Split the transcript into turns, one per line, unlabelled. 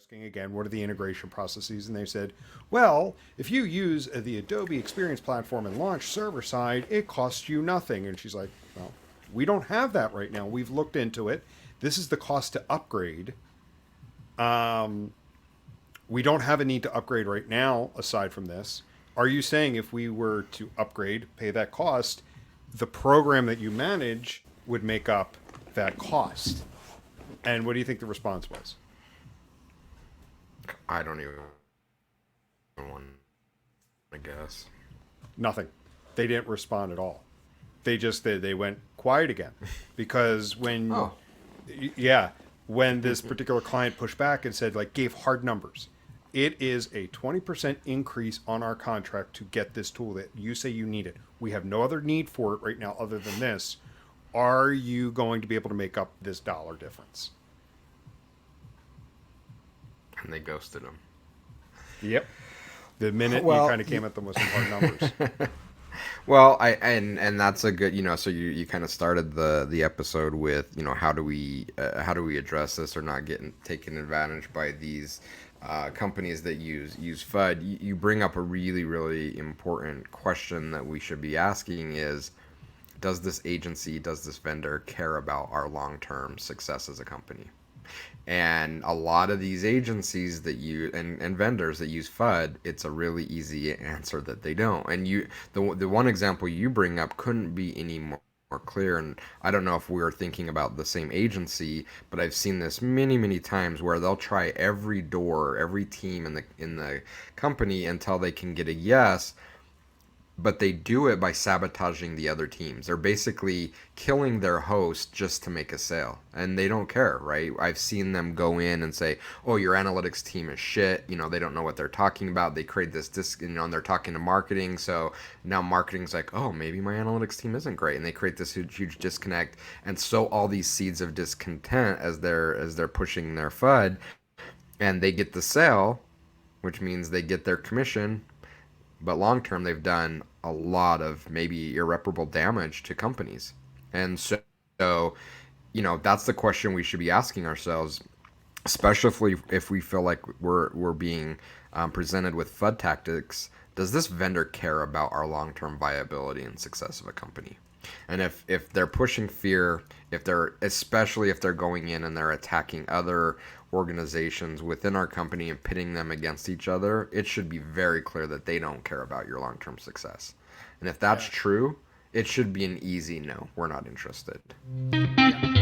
asking again, what are the integration processes? And they said, well, if you use the Adobe Experience Platform and launch server side, it costs you nothing. And she's like, well, we don't have that right now. We've looked into it. This is the cost to upgrade. We don't have a need to upgrade right now aside from this. Are you saying if we were to upgrade, pay that cost, the program that you manage would make up that cost? And what do you think the response was?
I don't even want to guess.
Nothing. They didn't respond at all. They went quiet again because when
Oh.
yeah, when this particular client pushed back and said, like, gave hard numbers, it is a 20% increase on our contract to get this tool that you say you need it. We have no other need for it right now other than this. Are you going to be able to make up this dollar difference?
And they ghosted him.
Yep. The minute you kind of came at them with some hard numbers.
Well, and that's a good, so you kind of started the episode with, how do we address this or not getting taken advantage by these companies that use FUD. You bring up a really, really important question that we should be asking is, does this vendor care about our long-term success as a company? And a lot of these agencies that and vendors that use FUD, it's a really easy answer that they don't. And the one example you bring up couldn't be any more clear. And I don't know if we were thinking about the same agency, but I've seen this many, many times where they'll try every team in the company until they can get a yes. But they do it by sabotaging the other teams. They're basically killing their host just to make a sale. And they don't care, right? I've seen them go in and say, oh, your analytics team is shit. They don't know what they're talking about. They create this and they're talking to marketing. So now marketing's like, oh, maybe my analytics team isn't great. And they create this huge disconnect. And sow all these seeds of discontent as they're pushing their FUD. And they get the sale, which means they get their commission. But long term, they've done a lot of maybe irreparable damage to companies. And so that's the question we should be asking ourselves, especially if we feel like we're being presented with FUD tactics. Does this vendor care about our long-term viability and success of a company? And if they're pushing fear, especially if they're going in and they're attacking other organizations within our company and pitting them against each other, it should be very clear that they don't care about your long-term success. And if that's true, it should be an easy no. We're not interested.
Yeah.